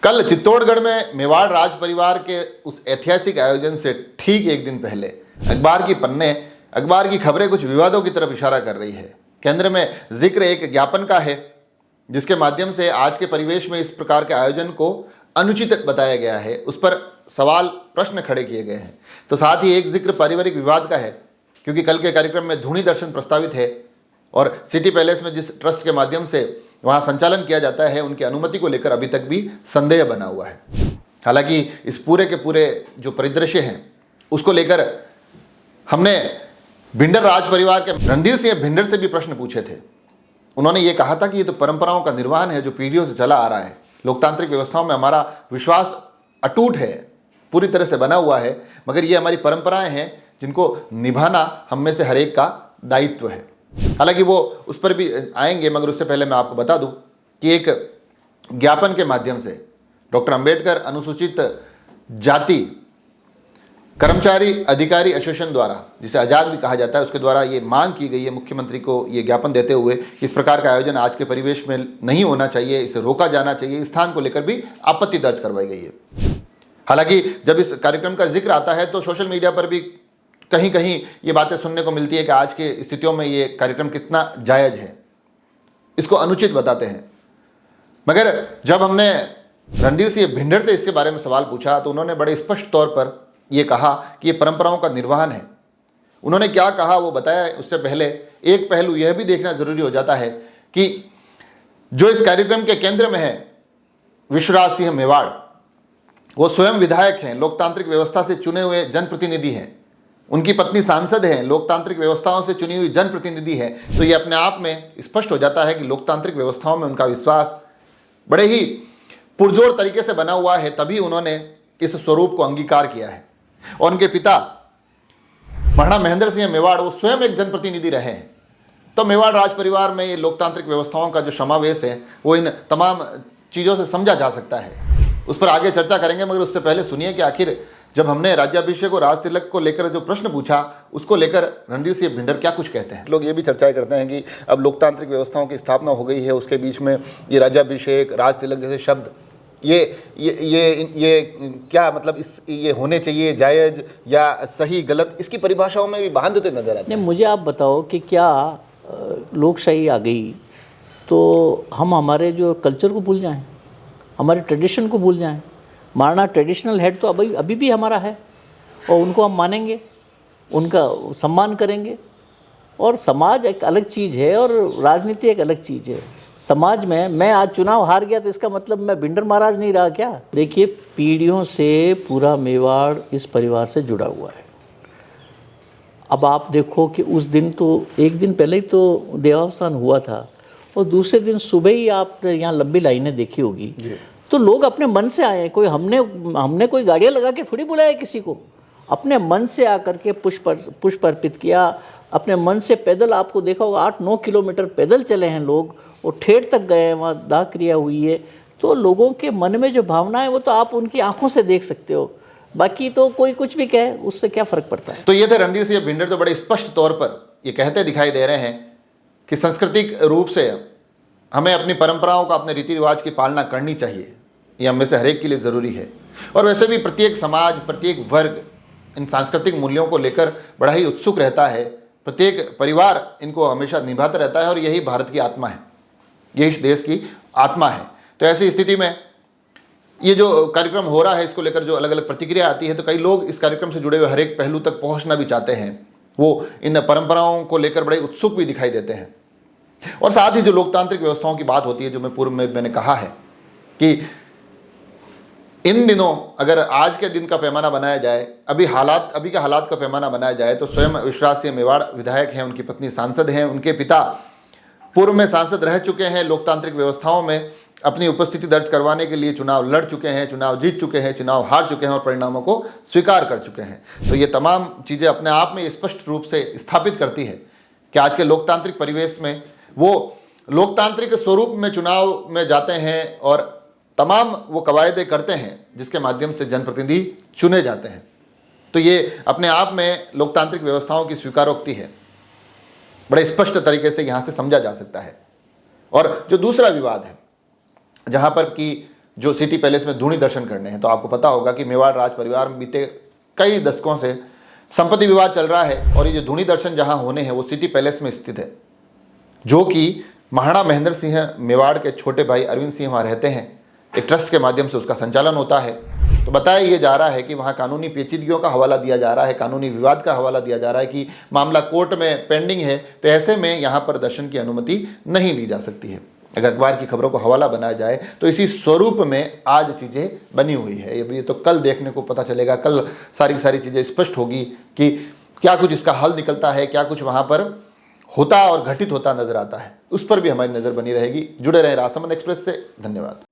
कल चित्तौड़गढ़ में मेवाड़ राज परिवार के उस ऐतिहासिक आयोजन से ठीक एक दिन पहले अखबार की खबरें कुछ विवादों की तरफ इशारा कर रही है। केंद्र में जिक्र एक ज्ञापन का है जिसके माध्यम से आज के परिवेश में इस प्रकार के आयोजन को अनुचित बताया गया है, उस पर सवाल प्रश्न खड़े किए गए हैं। तो साथ ही एक जिक्र पारिवारिक विवाद का है, क्योंकि कल के कार्यक्रम में धूनी दर्शन प्रस्तावित है और सिटी पैलेस में जिस ट्रस्ट के माध्यम से वहाँ संचालन किया जाता है उनकी अनुमति को लेकर अभी तक भी संदेह बना हुआ है। हालांकि इस पूरे के पूरे जो परिदृश्य हैं उसको लेकर हमने भिंडर राज परिवार के रणधीर सिंह भिंडर से भी प्रश्न पूछे थे। उन्होंने ये कहा था कि ये तो परंपराओं का निर्वहन है जो पीढ़ियों से चला आ रहा है। लोकतांत्रिक व्यवस्थाओं में हमारा विश्वास अटूट है, पूरी तरह से बना हुआ है, मगर ये हमारी परंपराएं हैं जिनको निभाना हम में से हर एक का दायित्व है। हालांकि वो उस पर भी आएंगे, मगर उससे पहले मैं आपको बता दूं कि एक ज्ञापन के माध्यम से डॉक्टर अंबेडकर अनुसूचित जाति कर्मचारी अधिकारी एसोसिएशन द्वारा, जिसे आजाद भी कहा जाता है, उसके द्वारा ये मांग की गई है मुख्यमंत्री को ये ज्ञापन देते हुए कि इस प्रकार का आयोजन आज के परिवेश में नहीं होना चाहिए, इसे रोका जाना चाहिए। इस स्थान को लेकर भी आपत्ति दर्ज करवाई गई है। हालांकि जब इस कार्यक्रम का जिक्र आता है तो सोशल मीडिया पर भी कहीं कहीं ये बातें सुनने को मिलती है कि आज के स्थितियों में ये कार्यक्रम कितना जायज़ है, इसको अनुचित बताते हैं। मगर जब हमने रणधीर सिंह भिंडर से इसके बारे में सवाल पूछा तो उन्होंने बड़े स्पष्ट तौर पर ये कहा कि ये परंपराओं का निर्वहन है। उन्होंने क्या कहा वो बताया। उससे पहले एक पहलू यह भी देखना जरूरी हो जाता है कि जो इस कार्यक्रम के केंद्र में है विश्वराज सिंह मेवाड़, वो स्वयं विधायक हैं, लोकतांत्रिक व्यवस्था से चुने हुए जनप्रतिनिधि हैं। उनकी पत्नी सांसद हैं, लोकतांत्रिक व्यवस्थाओं से चुनी हुई जनप्रतिनिधि है। तो ये अपने आप में स्पष्ट हो जाता है कि लोकतांत्रिक व्यवस्थाओं में उनका विश्वास बड़े ही पुरजोर तरीके से बना हुआ है, तभी उन्होंने इस स्वरूप को अंगीकार किया है। और उनके पिता महाराणा महेंद्र सिंह मेवाड़ वो स्वयं एक जनप्रतिनिधि रहे हैं। तो मेवाड़ राज परिवार में ये लोकतांत्रिक व्यवस्थाओं का जो समावेश है वो इन तमाम चीज़ों से समझा जा सकता है। उस पर आगे चर्चा करेंगे, मगर उससे पहले सुनिए कि आखिर जब हमने राज्याभिषेक और राज तिलक को लेकर जो प्रश्न पूछा उसको लेकर रणधीर सिंह भिंडर क्या कुछ कहते हैं। लोग ये भी चर्चाएं करते हैं कि अब लोकतांत्रिक व्यवस्थाओं की स्थापना हो गई है, उसके बीच में ये राज्याभिषेक राज तिलक जैसे शब्द ये क्या मतलब ये होने चाहिए, जायज़ या सही गलत, इसकी परिभाषाओं में भी बांधते नजर आते हैं। मुझे आप बताओ कि क्या लोकशाही आ गई तो हम हमारे जो कल्चर को भूल जाएं, हमारे ट्रेडिशन को भूल जाएं? महाराणा ट्रेडिशनल हेड तो अभी भी हमारा है और उनको हम मानेंगे, उनका सम्मान करेंगे। और समाज एक अलग चीज़ है और राजनीति एक अलग चीज़ है। समाज में मैं आज चुनाव हार गया तो इसका मतलब मैं भिंडर महाराज नहीं रहा क्या? देखिए, पीढ़ियों से पूरा मेवाड़ इस परिवार से जुड़ा हुआ है। अब आप देखो कि उस दिन तो एक दिन पहले ही तो देहावसान हुआ था और दूसरे दिन सुबह ही आपने यहाँ लंबी लाइनें देखी होगी। तो लोग अपने मन से आए, कोई हमने कोई गाड़ियाँ लगा के थोड़ी बुलाया किसी को। अपने मन से आकर के पुष्प अर्पित किया, अपने मन से पैदल, आपको देखा होगा 8-9 किलोमीटर पैदल चले हैं लोग और ठेठ तक गए हैं, वहाँ दाह क्रिया हुई है। तो लोगों के मन में जो भावना है वो तो आप उनकी आंखों से देख सकते हो, बाकी तो कोई कुछ भी कहे उससे क्या फ़र्क पड़ता है। तो ये थे रणधीर सिंह भिंडर, तो बड़े स्पष्ट तौर पर ये कहते दिखाई दे रहे हैं कि सांस्कृतिक रूप से हमें अपनी परंपराओं का, अपने रीति रिवाज की पालना करनी चाहिए। ये हम में से हर एक के लिए ज़रूरी है। और वैसे भी प्रत्येक समाज, प्रत्येक वर्ग इन सांस्कृतिक मूल्यों को लेकर बड़ा ही उत्सुक रहता है। प्रत्येक परिवार इनको हमेशा निभाता रहता है और यही भारत की आत्मा है, यही इस देश की आत्मा है। तो ऐसी स्थिति में ये जो कार्यक्रम हो रहा है इसको लेकर जो अलग अलग प्रतिक्रिया आती है, तो कई लोग इस कार्यक्रम से जुड़े हुए हर एक पहलू तक पहुंचना भी चाहते हैं। वो इन परंपराओं को लेकर बड़े उत्सुक भी दिखाई देते हैं। और साथ ही जो लोकतांत्रिक व्यवस्थाओं की बात होती है, जो मैं पूर्व में मैंने कहा है कि इन दिनों अगर आज के दिन का पैमाना बनाया जाए, अभी के हालात का पैमाना बनाया जाए, तो स्वयं विश्वराज सिंह मेवाड़ विधायक हैं, उनकी पत्नी सांसद हैं, उनके पिता पूर्व में सांसद रह चुके हैं, लोकतांत्रिक व्यवस्थाओं में अपनी उपस्थिति दर्ज करवाने के लिए चुनाव लड़ चुके हैं, चुनाव जीत चुके हैं, चुनाव हार चुके हैं और परिणामों को स्वीकार कर चुके हैं। तो ये तमाम चीज़ें अपने आप में स्पष्ट रूप से स्थापित करती है कि आज के लोकतांत्रिक परिवेश में वो लोकतांत्रिक स्वरूप में चुनाव में जाते हैं और तमाम वो कवायदे करते हैं जिसके माध्यम से जनप्रतिनिधि चुने जाते हैं। तो ये अपने आप में लोकतांत्रिक व्यवस्थाओं की स्वीकारोक्ति है, बड़े स्पष्ट तरीके से यहाँ से समझा जा सकता है। और जो दूसरा विवाद है, जहाँ पर कि जो सिटी पैलेस में धूणी दर्शन करने हैं। तो आपको पता होगा कि मेवाड़ राज परिवार में बीते कई दशकों से संपत्ति विवाद चल रहा है और ये जो धूणी दर्शन जहाँ होने हैं वो सिटी पैलेस में स्थित है, जो कि महाराणा महेंद्र सिंह मेवाड़ के छोटे भाई अरविंद सिंह वहाँ रहते हैं। एक ट्रस्ट के माध्यम से उसका संचालन होता है। तो बताया ये जा रहा है कि वहाँ कानूनी पेचीदगियों का हवाला दिया जा रहा है, कानूनी विवाद का हवाला दिया जा रहा है कि मामला कोर्ट में पेंडिंग है, तो ऐसे में यहाँ पर दर्शन की अनुमति नहीं दी जा सकती है। अगर अखबार की खबरों को हवाला बनाया जाए तो इसी स्वरूप में आज चीज़ें बनी हुई है। ये तो कल देखने को पता चलेगा, कल सारी चीज़ें स्पष्ट होगी कि क्या कुछ इसका हल निकलता है, क्या कुछ वहाँ पर होता और घटित होता नजर आता है। उस पर भी हमारी नज़र बनी रहेगी। जुड़े रहें राजसमंद एक्सप्रेस से। धन्यवाद।